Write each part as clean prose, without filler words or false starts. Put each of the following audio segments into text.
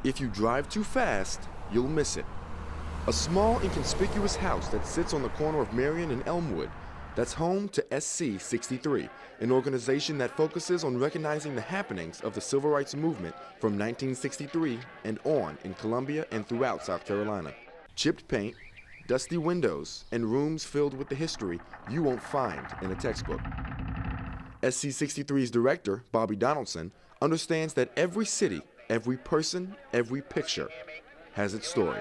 If you drive too fast, you'll miss it. A small, inconspicuous house that sits on the corner of Marion and Elmwood, that's home to SC63, an organization that focuses on recognizing the happenings of the civil rights movement from 1963 and on in Columbia and throughout South Carolina. Chipped paint, dusty windows, and rooms filled with the history you won't find in a textbook. SC63's director, Bobby Donaldson, understands that every city, every person, every picture has its story.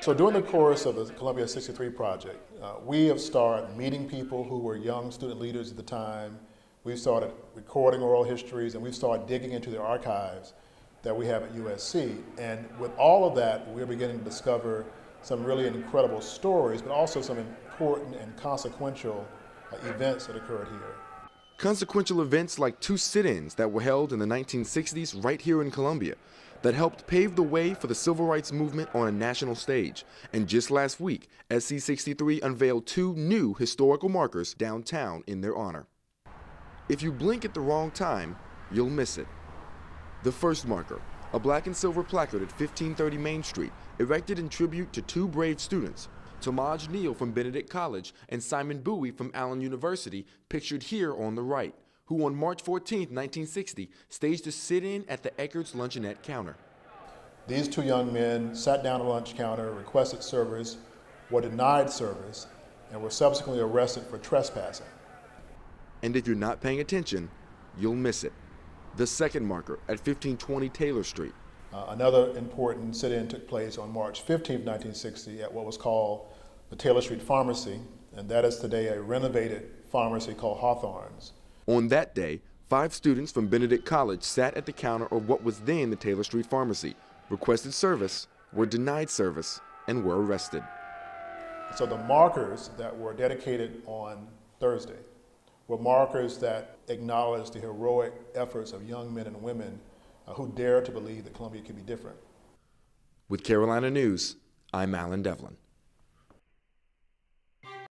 So during the course of the Columbia 63 project, we have started meeting people who were young student leaders at the time. We've started recording oral histories, and we've started digging into the archives that we have at USC. And with all of that, we're beginning to discover some really incredible stories, but also some important and consequential events that occurred here. Consequential events like two sit-ins that were held in the 1960s right here in Columbia that helped pave the way for the civil rights movement on a national stage. And just last week, SC63 unveiled two new historical markers downtown in their honor. If you blink at the wrong time, you'll miss it. The first marker, a black and silver placard at 1530 Main Street, erected in tribute to two brave students, Tamaj Neal from Benedict College and Simon Bowie from Allen University, pictured here on the right, who on March 14, 1960, staged a sit-in at the Eckert's luncheonette counter. These two young men sat down at a lunch counter, requested service, were denied service, and were subsequently arrested for trespassing. And if you're not paying attention, you'll miss it. The second marker at 1520 Taylor Street. Another important sit-in took place on March 15, 1960 at what was called the Taylor Street Pharmacy, and that is today a renovated pharmacy called Hawthorne's. On that day, 5 students from Benedict College sat at the counter of what was then the Taylor Street Pharmacy, requested service, were denied service, and were arrested. So the markers that were dedicated on Thursday were markers that acknowledged the heroic efforts of young men and women who dared to believe that Columbia could be different. With Carolina News, I'm Alan Devlin.